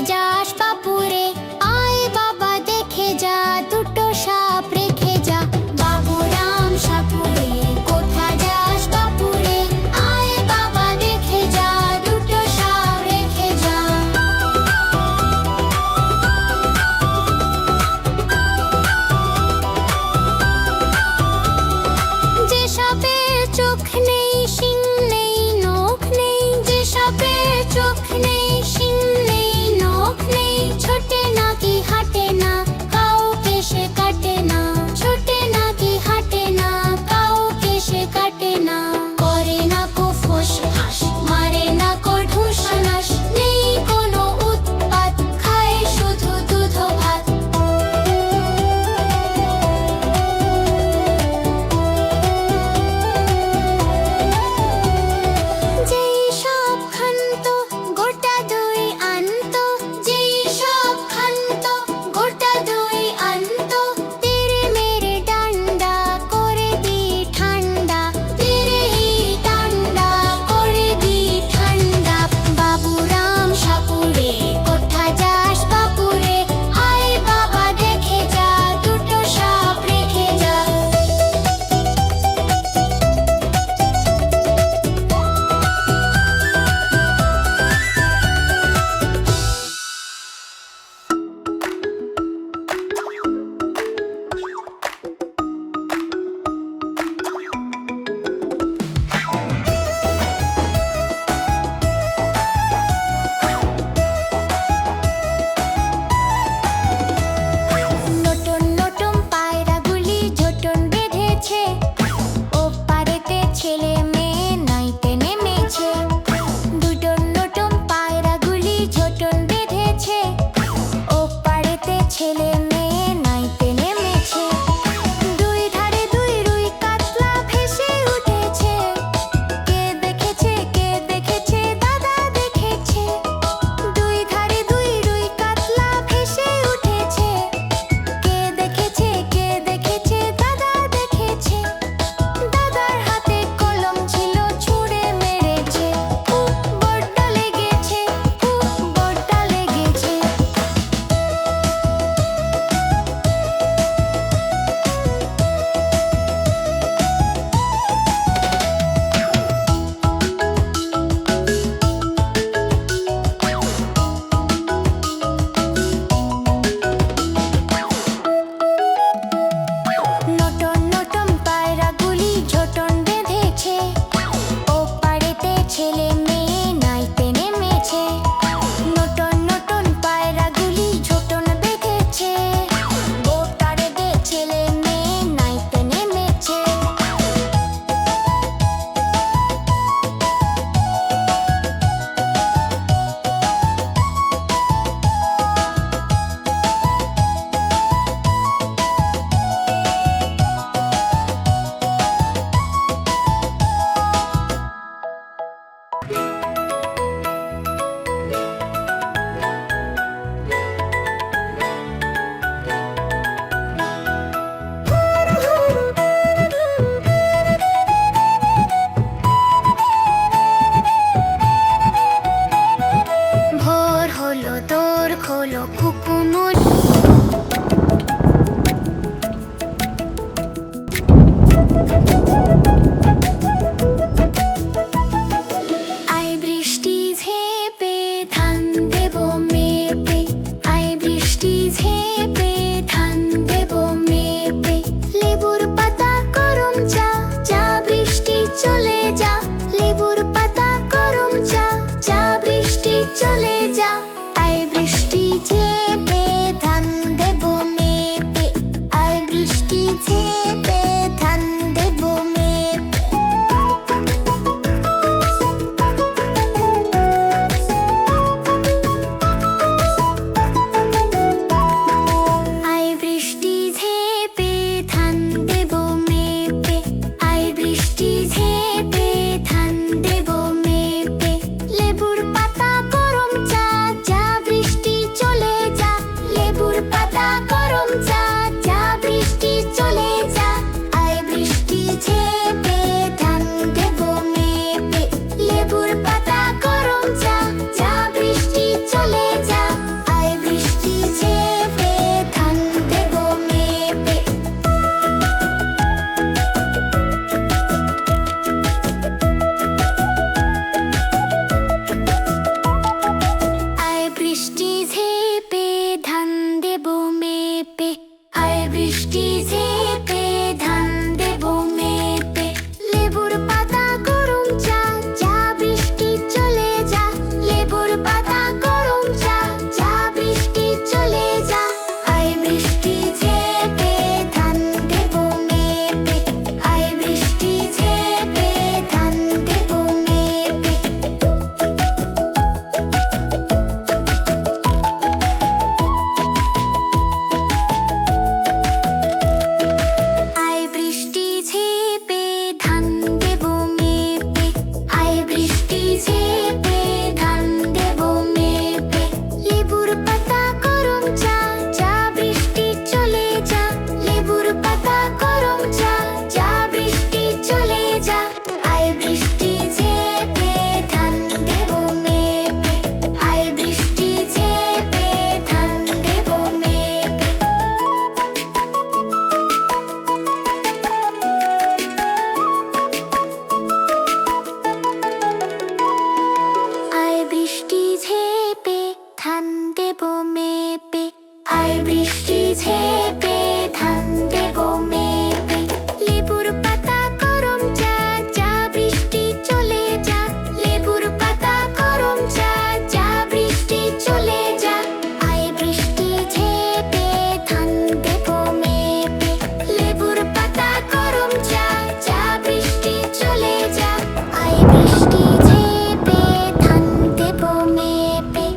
যাস বাপুরে, আয় বাবা দেখে যা, দুটো সাপ রেখে যা। বাবুরাম সাপুরে, কোথা যাস বাপুরে, আয় বাবা দেখে যা, দুটো সাপ রেখে যা। যে সাপের চোখ নেই, শিং নেই, নখ নেই, যে সাপের চোখ নেই, শিং নেই, নখ নেই, ছোটে নাকি হাঁটে না, কাউকে সে কাটে না, ছোটে নাকি হাঁটে না, কাউকে সে কাটে না। করে না কো ফোঁস ফাঁস, মারে না কো ঢুস ঢাস, নেই কোনো উৎপাত, খায় শুধু দুধ ভাত। যেই সব খান্ত গোটা দই আনত, যেই সব খান্ত গোটা দই আনত, তেরে মেরে ডান্ডা করে দি ঠান্ডা, তেরে ডান্ডা করে দি ঠান্ডা। বাবুরাম সাপুরে, কোথা যাস বাপুরে, আয় বাবা দেখে যা, দুটো সাপ রেখে যা। নতুন নতুন পায়রাগুলি ঝোটন বেঁধেছে, ও পারেতে ছেলে মেয়ে নাইতে নেমেছে। দুটো নতুন পায়রাগুলি ঝোটন বেঁধেছে, ও পারেতে ছেলে মেয়ে নাইতে নেমেছে। দুই ধারে দুই রুই কাতলা ভেসে উঠেছে, কে দেখেছে দাদা দেখেছে। দুই ধারে দুই রুই কাতলা ভেসে উঠেছে, কে দেখেছে দাদা দেখেছে। দাদার হাতে কলম ছিল, ছুঁড়ে মেরেছে, বড্ড লেগেছে, বড্ড লেগেছে। নতুন নতুন পায়রাগুলি ঝোটন বেঁধেছে, ও পারেতে ছেলে মেয়ে নাইতে নেমেছে। নতুন নতুন পায়রাগুলি ঝোটন বেঁধেছে, ও পারেতে ছেলে মেয়ে নাইতে নেমেছে। ভোর হলো, দোর খোলো, কুকুমুর। আয় বৃষ্টি ঝেঁপে, ধান দেব মেপে, আয় বৃষ্টি ঝেঁপে, ধান দেব মেপে। লেবুর পাতা গরম চা, চা বৃষ্টি চলে যা, লেবুর পাতা গরম চা, চা বৃষ্টি চলে যা। আয় বৃষ্টি ঝেঁপে, ধান ঝেপে ধান দেব মেপে, আয় বৃষ্টি ঝেপে ধান দেব মেপে। লেবুর পাতা গরম চা, চা বৃষ্টি চলে যা। লেবুর পাতা গরম চা, চা বৃষ্টি চলে যা। আয় বৃষ্টি ঝেপে ধান দেব মেপে, আয় বৃষ্টি ঝেপে ধান দেব মেপে। আয় বৃষ্টি ঝেপে ধান দেব মেপে, আয় বৃষ্টি ঝেপে ধান দেব মেপে। লেবুর পাতা গরম চা, চা বৃষ্টি চলে যা। লেবুর পাতা গরম চা, চা বৃষ্টি চলে যা। আয় বৃষ্টি ঝেপে ধান দেব মেপে, আয় বৃষ্টি ঝেপে ধান দেব মেপে। আয় বৃষ্টি ঝেপে ধান দেব মেপে, আয় বৃষ্টি ঝেপে ধান দেব মেপে। লেবুর পাতা গরম চা, চা বৃষ্টি চলে যা। লেবুর পাতা গরম চা, চা বৃষ্টি চলে যা। আয় বৃষ্টি ঝেপে ধান দেব মেপে। লেবুর পাতা গরম চা, চা বৃষ্টি চলে যা। আয় বৃষ্টি ঝেপে ধান দেব মেপে।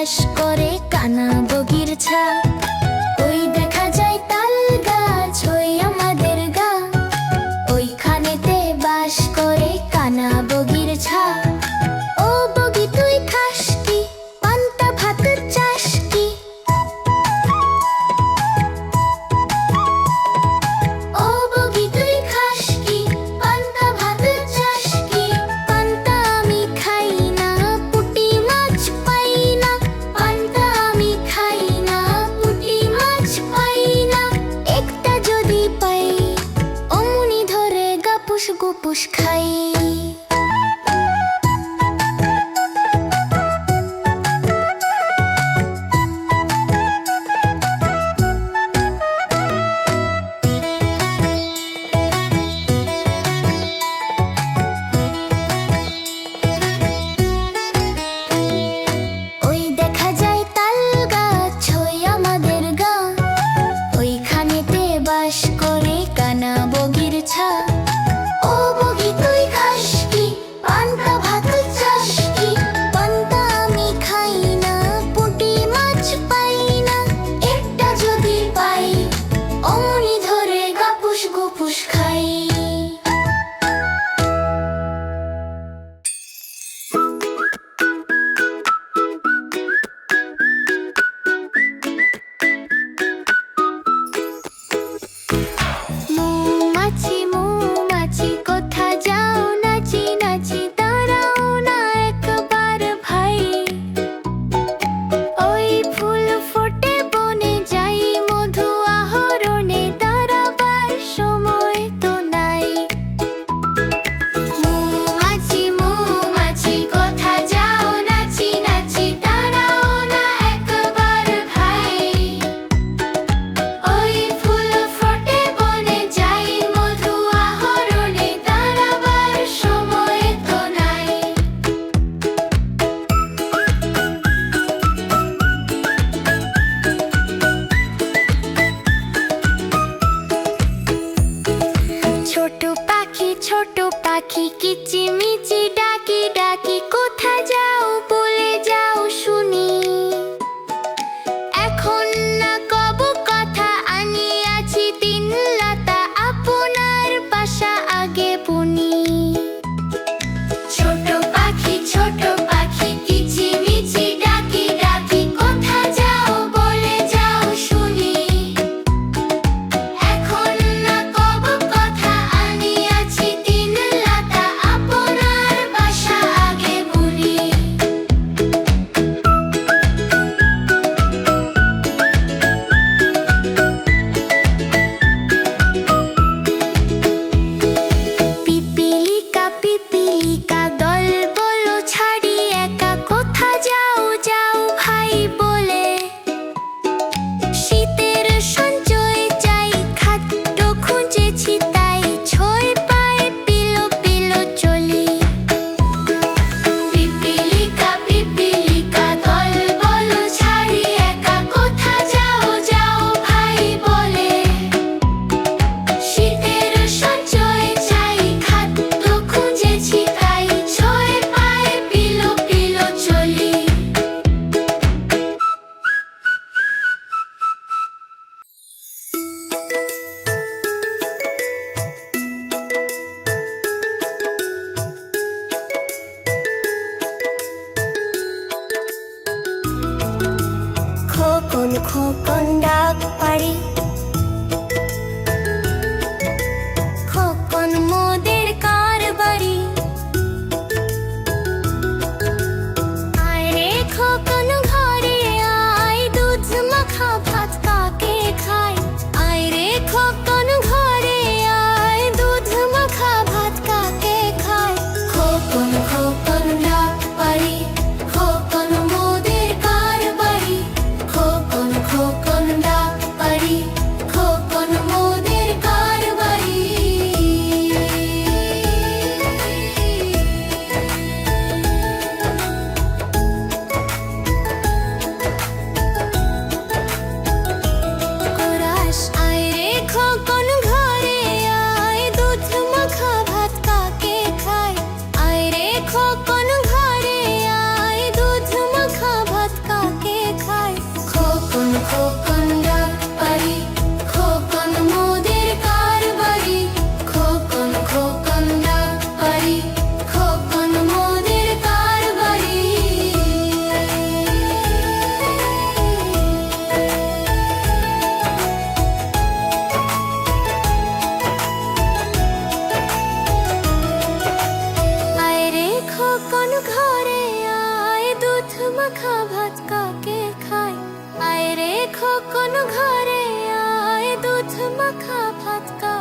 বাস করে কানা বগির ছা। ওই দেখা যায় তাল গাছ ওই আমাদের গা, ওইখানেতে বাস করে কানা বগির ছা। ও বগি তুই খাস কি, পান্তা ভাত চাস কি? ও বগি তুই খাস কি, পান্তা ভাত চাস কি? পান্তা আমি খাই না, পুঁটি মাছ পাই না। পান্তা আমি খাই না, পুঁটি মাছ পাই না। একটা যদি পাই অমনি ধরে গাপুস গুপুস খাই। ওই দেখা যায় তাল গাছ ওই আমাদের গা, ওইখানেতে বাস করে কানা বগির ছা। ও বগি তুই খাস কি, পান্তা ভাত চাস কি? পান্তা আমি খাই না, পুঁটি মাছ পাই না। একটা যদি পাই অমনি ধরে গাপুস গুপুস খাই। মৌমাছি মৌমাছি কোথা যাও, নাচি নাচি দাঁড়াও না একবার ভাই। ওই ফুল ফোটে বনে যাই, মধু আহরণে দাঁড়াবার সময় তো নাই। মৌমাছি মৌমাছি কোথা যাও, নাচি নাচি দাঁড়াও না একবার ভাই। ওই ফুল ফোটে বনে যাই, মধু আহরণে দাঁড়াবার সময় তো নাই। ছোট পাখি কিচিমিচি ডাকি ডাকি, কোথা যাও বলে যাও শুনি। এখন না কব কথা আনিয়াছি তিন লতা, আপনার বাসা আগে বুনি। ছোট পাখি কিচিমিচি ডাকি ডাকি, কোথা যাও বলে যাও শুনি। এখন না কব কথা আনিয়াছি তিন লতা, আপনার বাসা আগে বুনি। পিপিলিকা পিপিলিকা দল বলো ছাড়ি একা, কোথা যাও যাও ভাই বলে। শীতের সঞ্চয় চাই, খাদ্য খুঁজেছি তাই, ছয় পায়ে পিলো পিলো চলি। পিপিলিকা পিপিলিকা দল বলো ছাড়ি একা, কোথা যাও যাও ভাই বলে। শীতের সঞ্চয় চাই, খাদ্য খুঁজেছি তাই, ছয় পায়ে পিলো পিলো চলি। খোকন খোকন ডাক পারি, খোকন মোদের কার বাড়ি। আয় রে খোকন ঘরে আয়, দুধ মাখা ভাত কাকে খায়। আয় রে খোকন ঘরে আয়, দুধ মাখা ভাত কাকে খায়। খোকন খোকন ডাক পারি, খোকন মোদের কার বাড়ি। খোকন খোকন ডাক পারি। মাখা ভাত কাকে খায়? আয় রে খোকন ঘরে আয়, দুধ মাখা ভাত কাকে